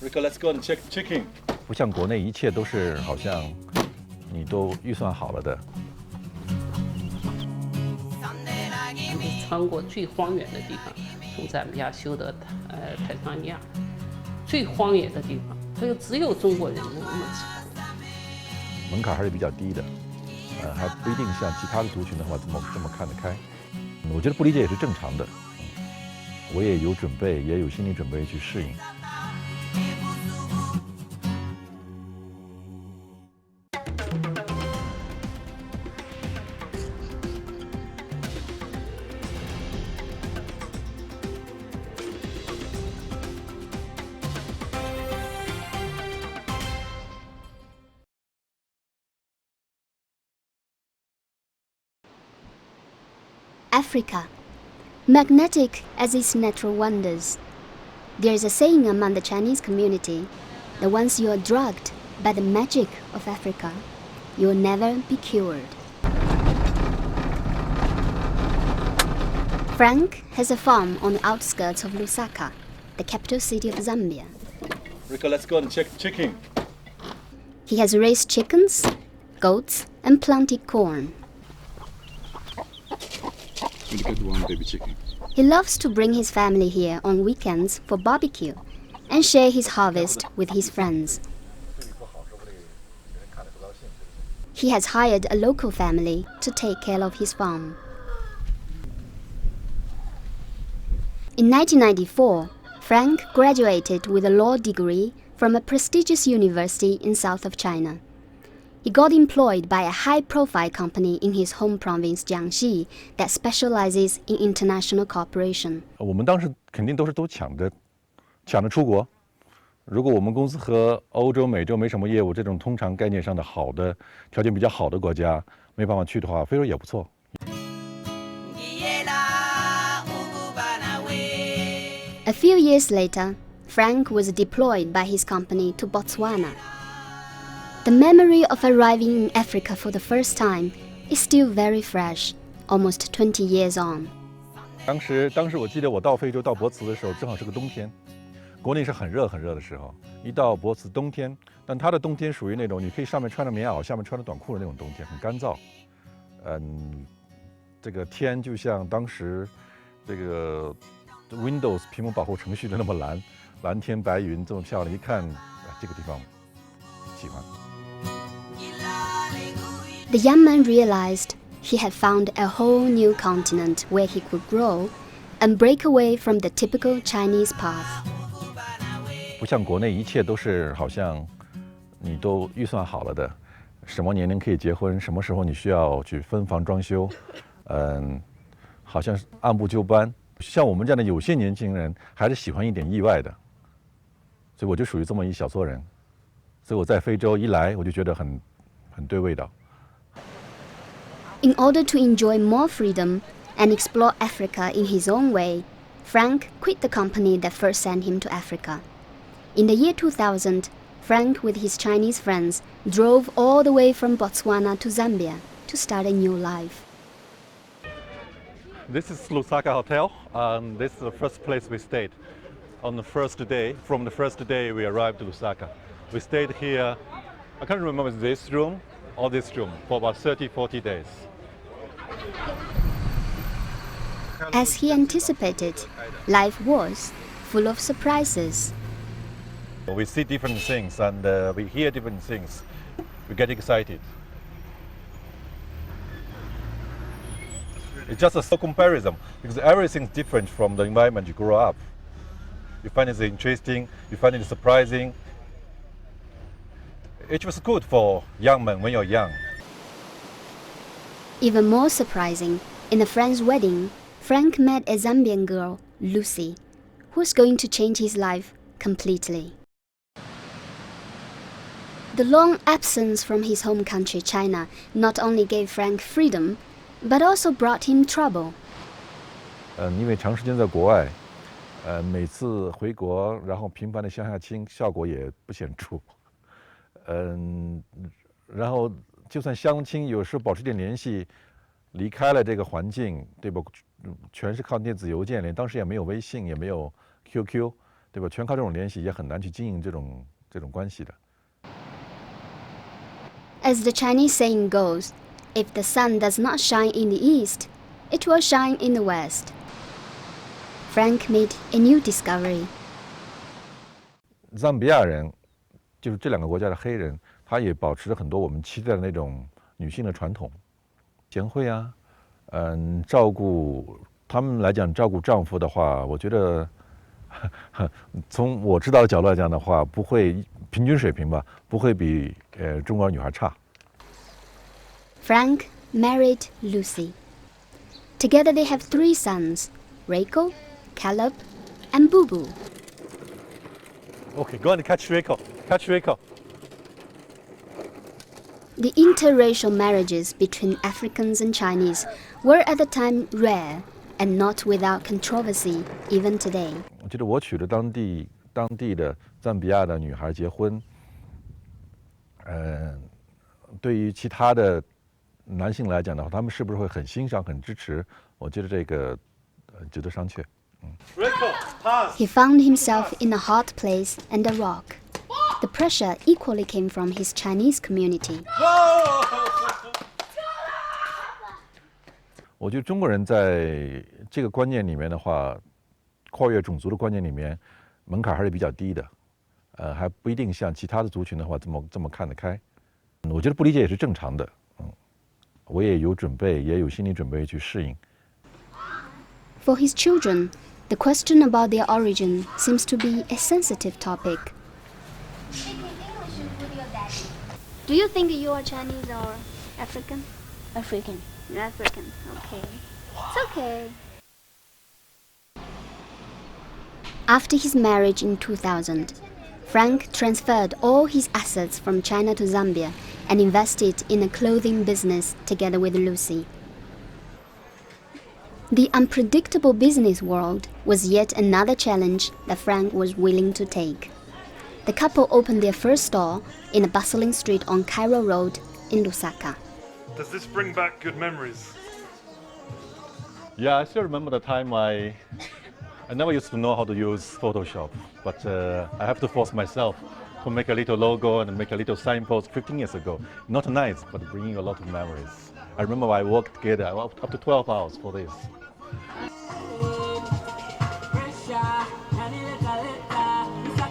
Rico, let's go and checking. 不像国内一切都是好像你都预算好了的。穿过最荒原的地方，从赞比亚修到泰桑尼亚，最荒野的地方，所以只有中国人能那么吃。门槛还是比较低的，还不一定像其他的族群的话这么看得开。我觉得不理解也是正常的，我也有准备，也有心理准备去适应。Africa, magnetic as its natural wonders. There is a saying among the Chinese community that once you are drugged by the magic of Africa, you will never be cured. Frank has a farm on the outskirts of Lusaka, the capital city of Zambia. Rico, let's go and checking. He has raised chickens, goats, and planted corn. Look at one baby chicken. He loves to bring his family here on weekends for barbecue and share his harvest with his friends. He has hired a local family to take care of his farm. In 1994, Frank graduated with a law degree from a prestigious university in south of China. He got employed by a high-profile company in his home province Jiangxi that specializes in international cooperation. 我们当时肯定都抢着出国。如果我们公司和欧洲、美洲没什么业务，这种通常概念上的好的条件比较好的国家没办法去的话，非洲也不错。A few years later, Frank was deployed by his company to Botswana. The memory of arriving in Africa for the first time is still very fresh, almost 20 years on. 当时我记得我到非洲到博茨的时候，正好是个冬天，国内是很热的时候。一到博茨冬天，但它的冬天属于那种你可以上面穿着棉袄，下面穿着短裤的那种冬天，很干燥。这个天就像当时这个 Windows 屏幕保护程序的那么蓝天白云这么漂亮，一看这个地方喜欢。The young man realized he had found a whole new continent where he could grow and break away from the typical Chinese path. 不像国内一切都是好像你都预算好了的，什么年龄可以结婚，什么时候你需要去分房装修，好像是按部就班。像我们这样的有些年轻人还是喜欢一点意外的，所以我就属于这么一小撮人。所以我在非洲一来，我就觉得很对味道。In order to enjoy more freedom and explore Africa in his own way, Frank quit the company that first sent him to Africa. In the year 2000, Frank with his Chinese friends drove all the way from Botswana to Zambia to start a new life. This is Lusaka Hotel, and this is the first place we stayed. On the first day, from the first day we arrived to Lusaka. We stayed here, I can't remember this room or this room, for about 30-40 days. As he anticipated, life was full of surprises. We see different things and we hear different things. We get excited. It's just a comparison because everything's different from the environment you grow up. You find it interesting, you find it surprising. It was good for young men when you're young. Even more surprising, in a friend's wedding, Frank met a Zambian girl, Lucy, who was going to change his life completely. The long absence from his home country, China, not only gave Frank freedom, but also brought him trouble. 因为长时间在国外，每次回国，然后频繁的相下亲，效果也不显著。然后就算相亲，有时候保持点联系，离开了这个环境，对吧？全是靠电子邮件，当时也没有微信，也没有 QQ，对吧？全靠这种联系也很难去经营这种关系的。As the Chinese saying goes, if the sun does not shine in the east, it will shine in the west. Frank made a new discovery. 赞比亚人，就是这两个国家的黑人，他也保持着很多我们期待的那种女性的传统，贤惠啊，照顾他们来讲，照顾丈夫的话，我觉得，从我知道的角度来讲的话，不会平均水平吧，不会比中国女孩差。Frank married Lucy. Together they have 3 sons, Reiko, Caleb, and Boo Boo. Okay, go on, catch Reiko. Catch Reiko. The interracial marriages between Africans and Chinese were at the time rare and not without controversy even today. 我记得我娶了当地的赞比亚的女孩结婚，对于其他的男性来讲的话，他们是不是会很欣赏、很支持？我觉得这个值得商榷。He found himself in a hard place and a rock. The pressure equally came from his Chinese community. 我觉得中国人在这个观念里面的话，跨越种族的观念里面，门槛还是比较低的，还不一定像其他的族群的话这么看得开。我觉得不理解也是正常的，我也有准备，也有心理准备去适应。For his children, the question about their origin seems to be a sensitive topic. Do you think you are Chinese or African? African. African, okay. It's okay. After his marriage in 2000, Frank transferred all his assets from China to Zambia and invested in a clothing business together with Lucy. The unpredictable business world was yet another challenge that Frank was willing to take. The couple opened their first store in a bustling street on Cairo Road in Lusaka. Does this bring back good memories? Yeah, I still remember the time I never used to know how to use Photoshop, but I have to force myself to make a little logo and make a little signpost 15 years ago. Not nice, but bringing a lot of memories. I remember I worked together up to 12 hours for this.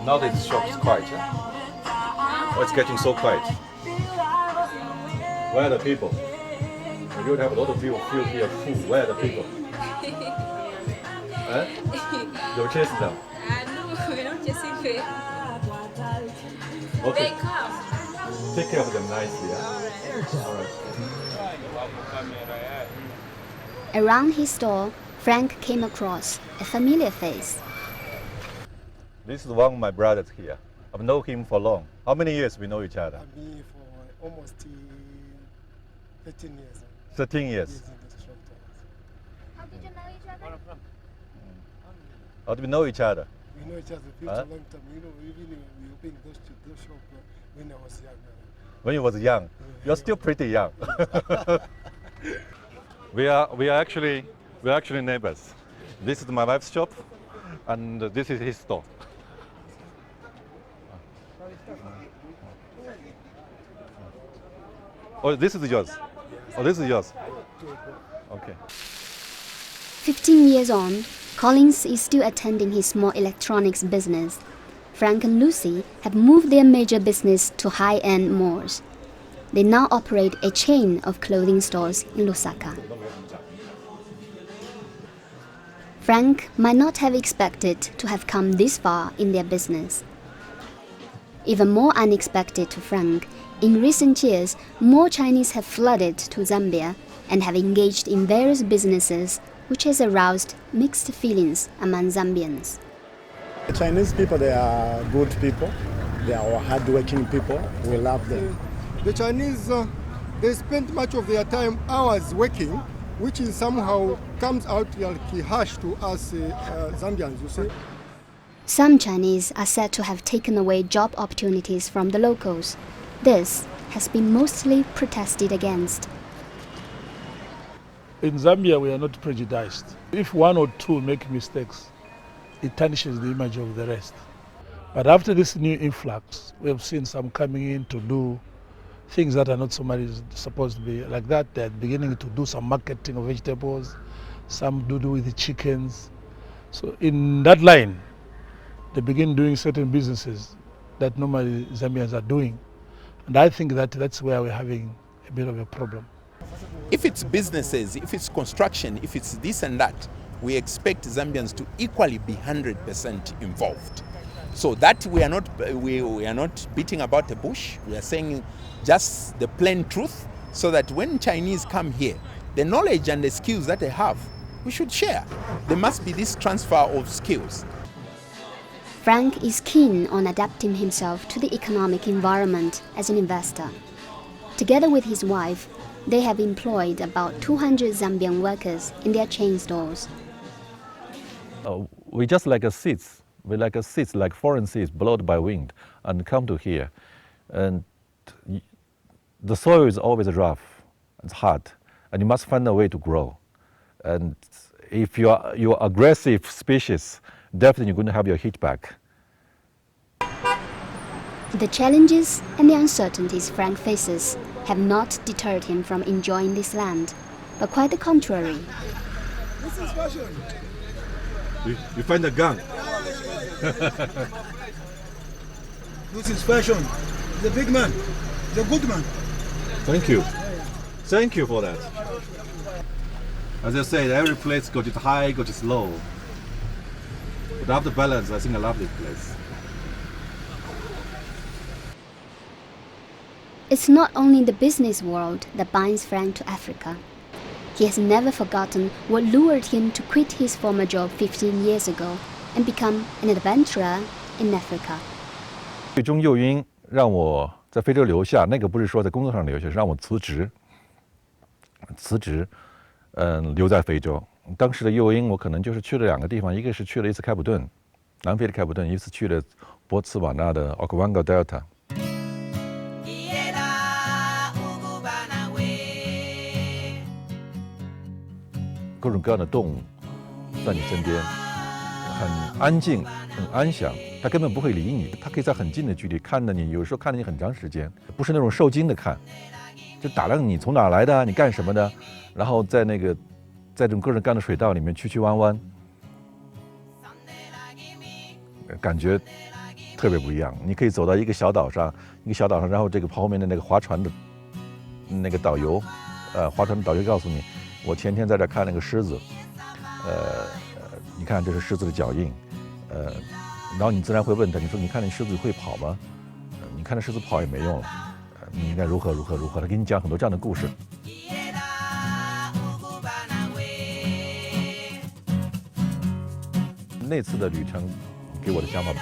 Now this shop is quiet. Oh, it's getting so quiet. Where are the people? We would have a lot of people feel here full. Where are the people? You chase them. No, we're not chasing them. Okay. They come. Take care of them nicely. Yeah? All right. Around his store, Frank came across a familiar face. This is one of my brothers here. I've known him for long. How many years we know each other? I've been here for almost 13 years. 13 years. In this shop. How did you know each other? How do we know each other? We know each other for a long time. You know, even we opened those shops when I was young. When you was young. You're still pretty young. we are actually neighbors. This is my wife's shop, and this is his store. Oh, this is yours. Oh, this is yours. Okay. 15 years on, Collins is still attending his small electronics business. Frank and Lucy have moved their major business to high-end malls. They now operate a chain of clothing stores in Lusaka. Frank might not have expected to have come this far in their business. Even more unexpected to Frank, in recent years, more Chinese have flooded to Zambia and have engaged in various businesses, which has aroused mixed feelings among Zambians. The Chinese people, they are good people. They are hardworking people. We love them. The Chinese, they spend much of their time hours working, which is somehow comes out like harsh to us Zambians, you see. Some Chinese are said to have taken away job opportunities from the locals. This has been mostly protested against. In Zambia, we are not prejudiced. If one or two make mistakes, it tarnishes the image of the rest. But after this new influx, we have seen some coming in to do things that are not so much supposed to be like that. They're beginning to do some marketing of vegetables, some do with the chickens. So in that line, they begin doing certain businesses that normally Zambians are doing. And I think that that's where we're having a bit of a problem. If it's businesses, if it's construction, if it's this and that, we expect Zambians to equally be 100% involved. So that we are not beating about the bush. We are saying just the plain truth, so that when Chinese come here, the knowledge and the skills that they have, we should share. There must be this transfer of skills. Frank is keen on adapting himself to the economic environment as an investor. Together with his wife, they have employed about 200 Zambian workers in their chain stores. We just like a seeds. We like a seeds, like foreign seeds, blown by wind, and come to here. And the soil is always rough, it's hard, and you must find a way to grow. And if you're aggressive species, definitely you're going to have your heat back. The challenges and the uncertainties Frank faces have not deterred him from enjoying this land, but quite the contrary. This is fashion. You find a gun. This is fashion. The big man, the good man. Thank you. Thank you for that. As I said, every place got it high, got it low. But after balance, I think I love this place. It's not only the business world that binds Frank to Africa. He has never forgotten what lured him to quit his former job 15 years ago and become an adventurer in Africa. 最终诱因让我在非洲留下，那个不是说在工作上留下，是让我辞职，留在非洲。当时的诱因，我可能就是去了2个地方，一个是去了一次开普敦，南非的开普敦，一次去了博茨瓦纳的 Okavango Delta。各种各样的动物在你身边，很安静，很安详，它根本不会理你，它可以在很近的距离看着你，有时候看着你很长时间，不是那种受惊的看，就打量你从哪来的，你干什么的，然后在这种各种各样的水道里面曲曲弯弯，感觉特别不一样。你可以走到一个小岛上，然后这个后面的那个划船的那个导游，划船的导游告诉你，我前天在这看那个狮子，你看这是狮子的脚印，然后你自然会问他，你说你看那狮子会跑吗？你看那狮子跑也没用了，你应该如何，他给你讲很多这样的故事。那次的旅程给我的想法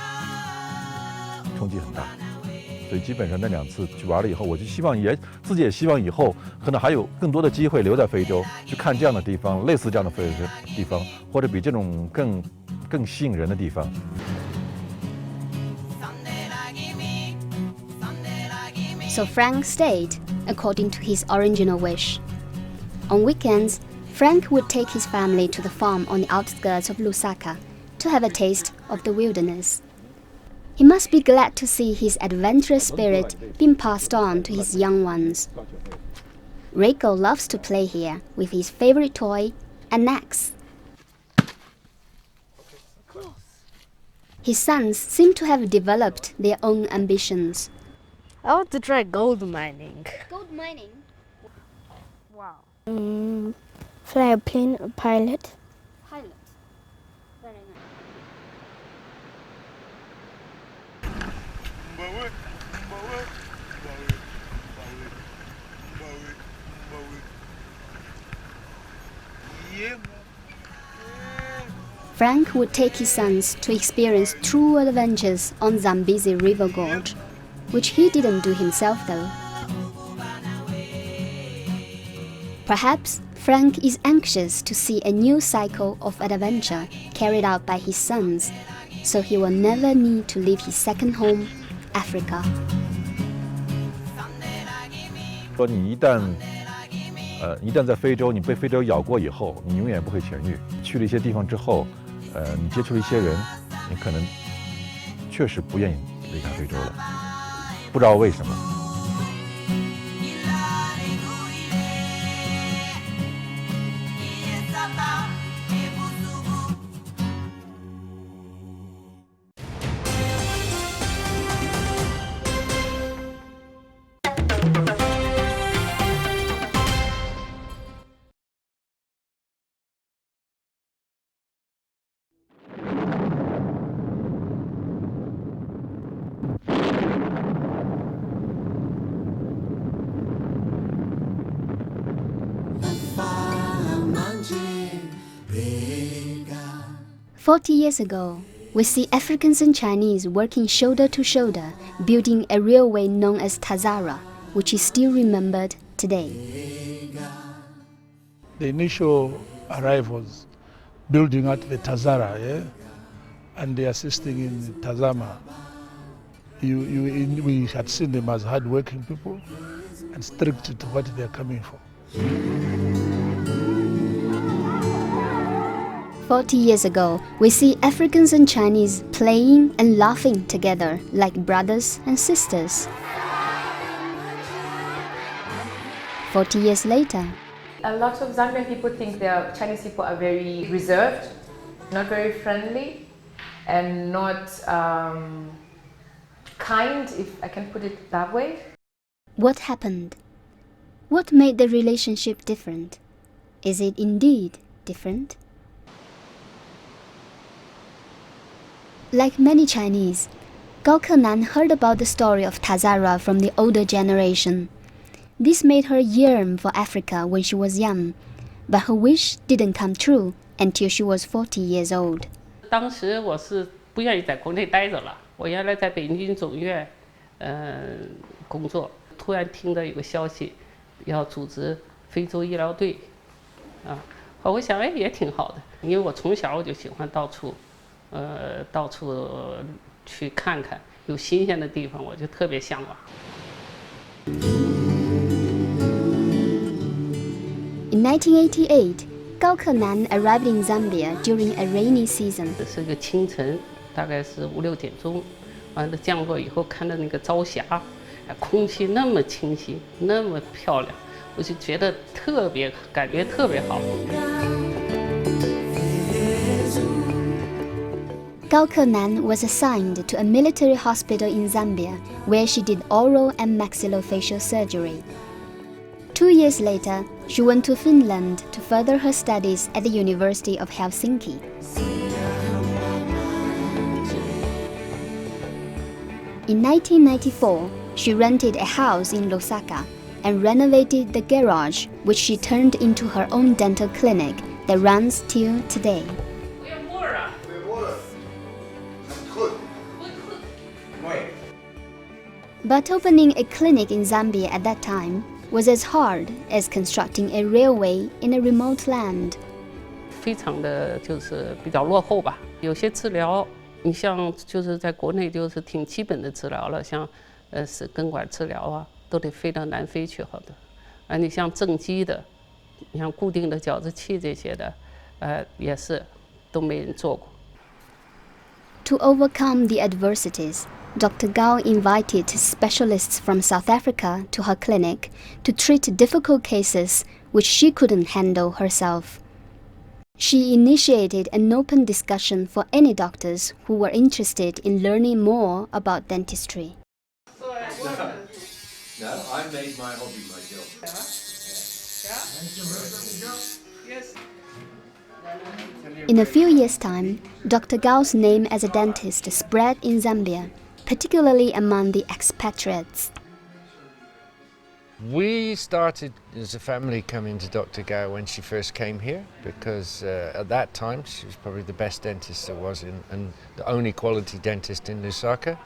冲击很大，所以基本上那2次去玩了以后，我就希望自己也希望以后可能还有更多的机会留在非洲，去看这样的地方，类似这样的地方，或者比这种更吸引人的地方。So Frank stayed, according to his original wish. On weekends, Frank would take his family to the farm on the outskirts of Lusaka to have a taste of the wilderness. He must be glad to see his adventurous spirit being passed on to his young ones. Reiko loves to play here with his favorite toy, an axe. His sons seem to have developed their own ambitions. I want to try gold mining. Gold mining? Wow. Fly a plane, a pilot. Pilot. Very nice. Frank would take his sons to experience true adventures on Zambezi River Gorge, which he didn't do himself though. Perhaps Frank is anxious to see a new cycle of adventure carried out by his sons, so he will never need to leave his second home, Africa. 说你一旦在非洲，你被非洲咬过以后，你永远不会痊愈。去了一些地方之后，你接触一些人，你可能确实不愿意离开非洲了，不知道为什么。40 years ago, we see Africans and Chinese working shoulder to shoulder, building a railway known as Tazara, which is still remembered today. The initial arrivals building at the Tazara, yeah, and the assisting in Tazama, we had seen them as hard-working people and strict to what they're coming for. 40 years ago, we see Africans and Chinese playing and laughing together like brothers and sisters. 40 years later, a lot of Zambian people think the Chinese people are very reserved, not very friendly, and not kind, if I can put it that way. what happened? What made the relationship different? Is it indeed different? Like many Chinese, Gao Kenan heard about the story of Tazara from the older generation. This made her yearn for Africa when she was young, but her wish didn't come true until she was 40 years old. 当时我是不愿意在国内待着了，我原来在北京总院，工作，突然听到有个消息，要组织非洲医疗队，我想也挺好的，因为我从小我就喜欢到处去看看，有新鲜的地方我就特别向往。In 1988, Gao Kenan arrived in Zambia during a rainy season. 是个清晨，大概是5、6点钟，完了降落以后看到那个朝霞，空气那么清新，那么漂亮，我就觉得感觉特别好。Gao Kenan was assigned to a military hospital in Zambia, where she did oral and maxillofacial surgery. 2 years later, she went to Finland to further her studies at the University of Helsinki. In 1994, she rented a house in Lusaka and renovated the garage, which she turned into her own dental clinic that runs till today. But opening a clinic in Zambia at that time was as hard as constructing a railway in a remote land. 非常的就是比较落后吧，有些治疗，你像就是在国内就是挺基本的治疗了，像是根管治疗啊，都得飞到南非去好的，你像正畸的，你像固定的矫治器这些的，也是都没人做过。To overcome the adversities, Dr. Gao invited specialists from South Africa to her clinic to treat difficult cases which she couldn't handle herself. She initiated an open discussion for any doctors who were interested in learning more about dentistry. No, I made my hobby my job. Yes. In a few years' time, Dr. Gao's name as a dentist spread in Zambia, particularly among the expatriates. We started as a family coming to Dr. Gao when she first came here because at that time she was probably the best dentist there was and the only quality dentist in Lusaka.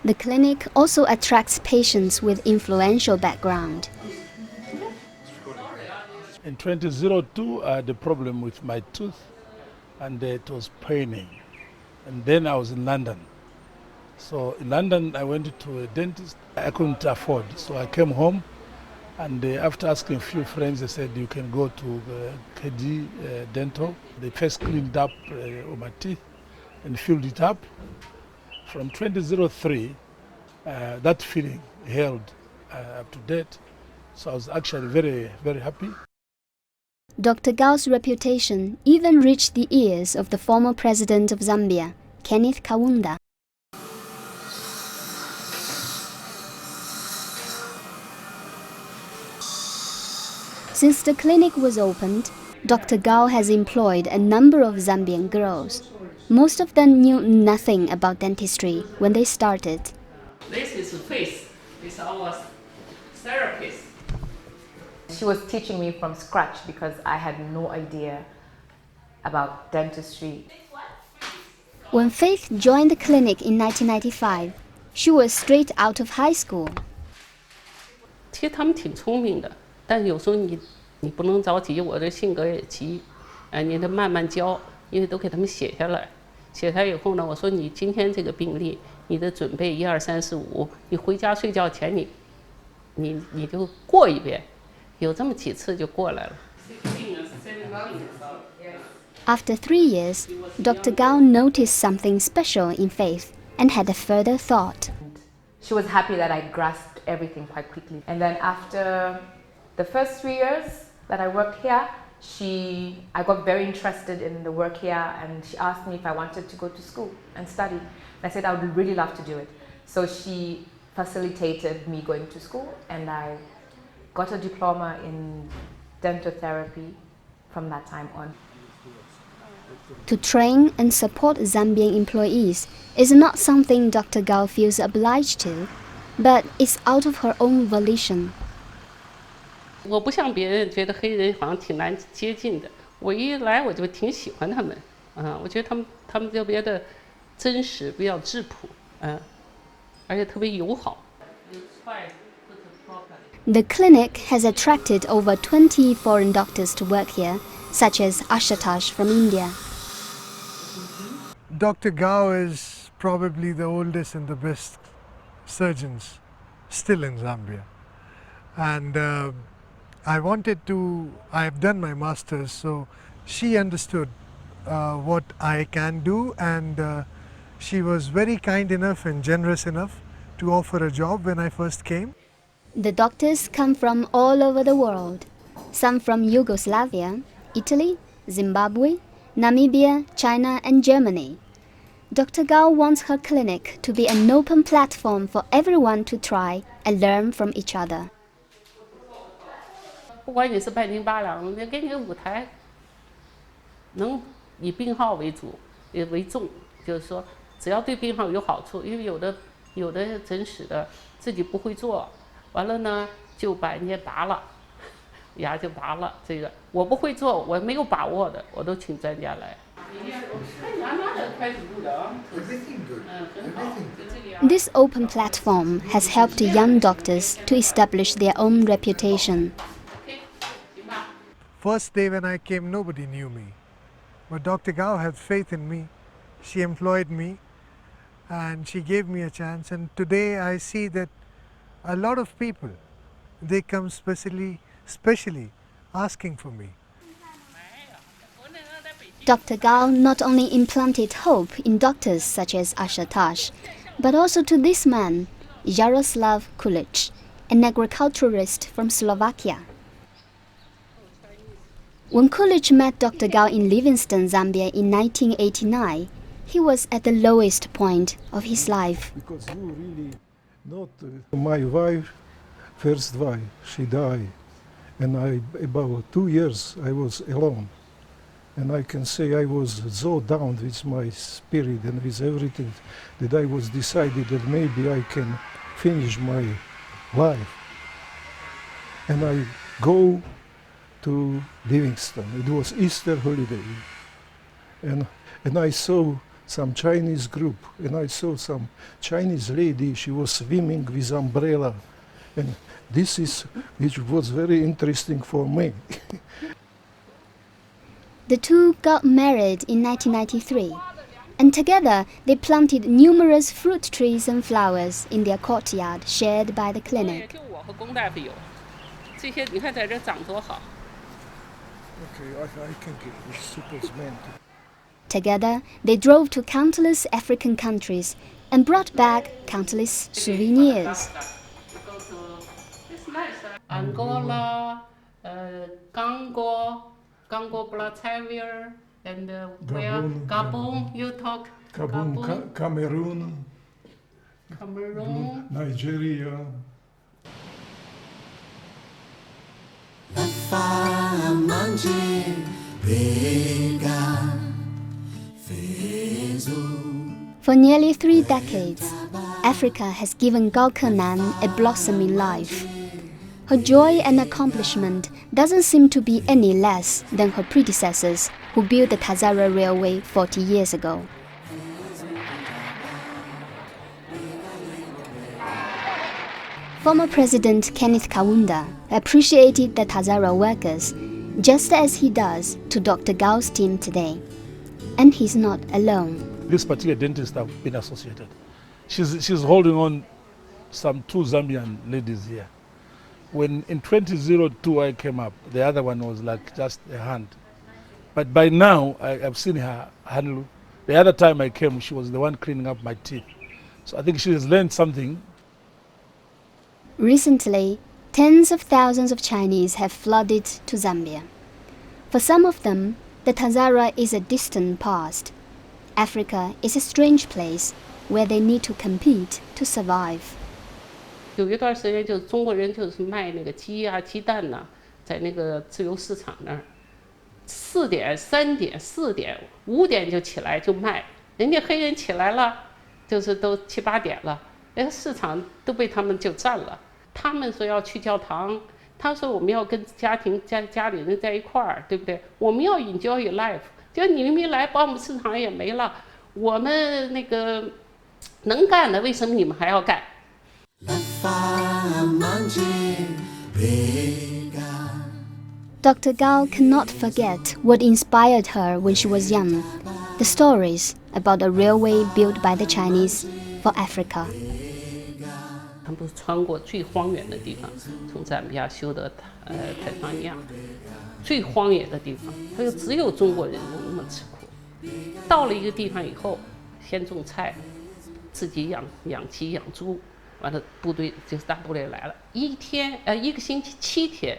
The clinic also attracts patients with influential background. In 2002, I had a problem with my tooth and it was paining. And then I was in London. So in London, I went to a dentist I couldn't afford. So I came home And after asking a few friends, they said you can go to KD Dental. They first cleaned up all my teeth and filled it up. From 2003, that feeling held up to date. So I was actually very, very happy. Dr. Gao's reputation even reached the ears of the former president of Zambia, Kenneth Kaunda. Since the clinic was opened, Dr. Gao has employed a number of Zambian girls. Most of them knew nothing about dentistry when they started. This is face. This is our therapist. She was teaching me from scratch because I had no idea about dentistry. When Faith joined the clinic in 1995, she was straight out of high school. 其实他们挺聪明的，但有时候你不能着急，我这性格也急，你得慢慢教，因为都给他们写下来。写下来以后呢，我说你今天这个病例，你的准备1、2、3、4、5，你回家睡觉前你就过一遍，有这么几次就过来了。After 3 years, Dr. Gao noticed something special in Faith and had a further thought. She was happy that I grasped everything quite quickly. And then after the first 3 years that I worked here, I got very interested in the work here, and she asked me if I wanted to go to school and study. And I said I would really love to do it. So she facilitated me going to school, and I got a diploma in dental therapy from that time on. To train and support Zambian employees is not something Dr. Gao feels obliged to, but it's out of her own volition. 我不像别人觉得黑人好像挺难接近的，我一来我就挺喜欢他们，我觉得他们特别的真实，比较质朴，而且特别友好。The clinic has attracted over 20 foreign doctors to work here, such as Ashutosh from India. Dr. Gao is probably the oldest and the best surgeons still in Zambia. And I've done my master's, so she understood what I can do, and she was very kind enough and generous enough to offer a job when I first came. The doctors come from all over the world, some from Yugoslavia, Italy, Zimbabwe, Namibia, China and Germany. Dr. Gao wants her clinic to be an open platform for everyone to try and learn from each other. 不管你是半斤八两，你给你个舞台，能以病号为主为重，就是说只要对病号有好处，因为有的诊室的自己不会做，完了呢就把人家拔了，牙就拔了。这个我不会做，我没有把握的，我都请专家来。This open platform has helped young doctors to establish their own reputation. First day when I came, nobody knew me. But Dr. Gao had faith in me. She employed me and she gave me a chance. And today I see that a lot of people, they come specially asking for me. Dr. Gao not only implanted hope in doctors such as Ashutosh, but also to this man, Jaroslav Kulic, an agriculturalist from Slovakia. When Kulic met Dr. Gao in Livingstone, Zambia in 1989, he was at the lowest point of his life. Because you really not my wife, first wife, she died, and about 2 years I was alone. And I can say I was so down with my spirit and with everything that I was decided that maybe I can finish my life. And I go to Livingstone. It was Easter holiday. And I saw some Chinese group, and I saw some Chinese lady, she was swimming with umbrella. And which was very interesting for me. The two got married in 1993, and together they planted numerous fruit trees and flowers in their courtyard shared by the clinic. 这些你看在这长多好。 Okay, I can get this super cement. Together, they drove to countless African countries and brought back countless souvenirs. Angola, Congo, Brazzaville, and where Gabon. You talk Gabon, Cameroon, Nigeria. For nearly 3 decades, Africa has given Gao Kenan a blossoming life. Her joy and accomplishment doesn't seem to be any less than her predecessors who built the Tazara Railway 40 years ago. Former President Kenneth Kaunda appreciated the Tazara workers just as he does to Dr. Gao's team today. And he's not alone. This particular dentist have been associated. She's holding on some 2 Zambian ladies here. When in 2002 I came up, the other one was like just a hand. But by now I've seen her handle. The other time I came, she was the one cleaning up my teeth. So I think she has learned something. Recently, tens of thousands of Chinese have flooded to Zambia. For some of them, the Tazara is a distant past. Africa is a strange place where they need to compete to survive. 有一段时间，就是中国人就是卖那个鸡啊、鸡蛋呐、在那个自由市场那儿，4点、3点、4点、5点就起来就卖，人家黑人起来了，就是都7、8点了，那个市场都被他们就占了。他们说要去教堂，他说我们要跟家里人在一块儿，对不对？我们要 enjoy life， 就你们没来，把我们市场也没了，我们那个能干的，为什么你们还要干？ Dr. Gao cannot forget what inspired her when she was young, the stories about a railway built by the Chinese for Africa. 他们不是穿过最荒远的地方，从赞比亚修到坦桑尼亚，最荒野的地方，他就只有中国人能那么吃苦。到了一个地方以后，先种菜，自己养鸡养猪。 完了，部队就是大部队来了，一个星期7天，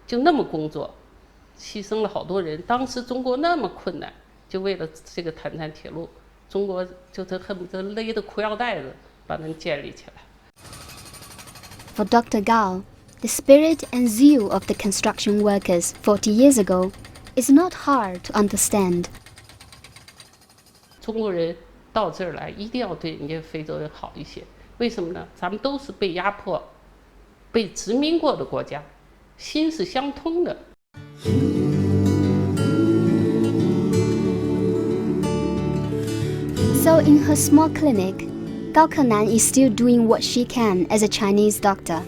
就那么工作，牺牲了好多人。当时中国那么困难，就为了这个坦赞铁路，中国就是恨不得勒得裤腰带子把它建立起来。For Dr. Gao, the spirit and zeal of the construction workers 40 years ago is not hard to understand. 中国人到这儿来，一定要对人家非洲人好一些。 为什么呢？咱们都是被压迫、被殖民过的国家，心是相通的。So in her small clinic, Gao Kenan is still doing what she can as a Chinese doctor.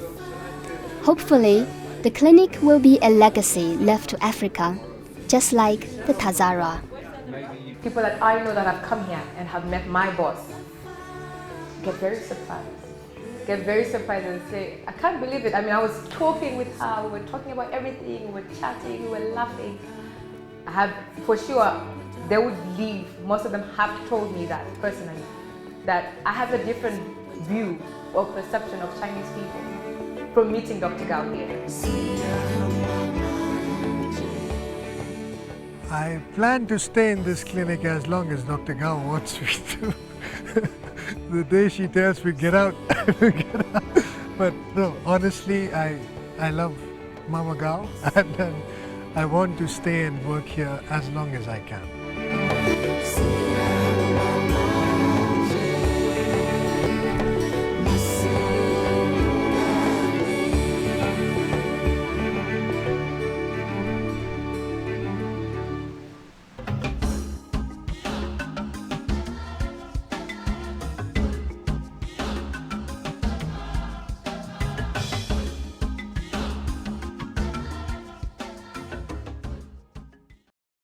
Hopefully, the clinic will be a legacy left to Africa, just like the Tazara. People that I know that have come here and have met my boss get very surprised and say, I can't believe it. I mean, I was talking with her, we were talking about everything, we were chatting, we were laughing. For sure, they would leave. Most of them have told me that personally, that I have a different view or perception of Chinese people from meeting Dr. Gao here. I plan to stay in this clinic as long as Dr. Gao wants me to. The day she tells me get out, I will get out. But no, honestly, I love Mama Gao and I want to stay and work here as long as I can.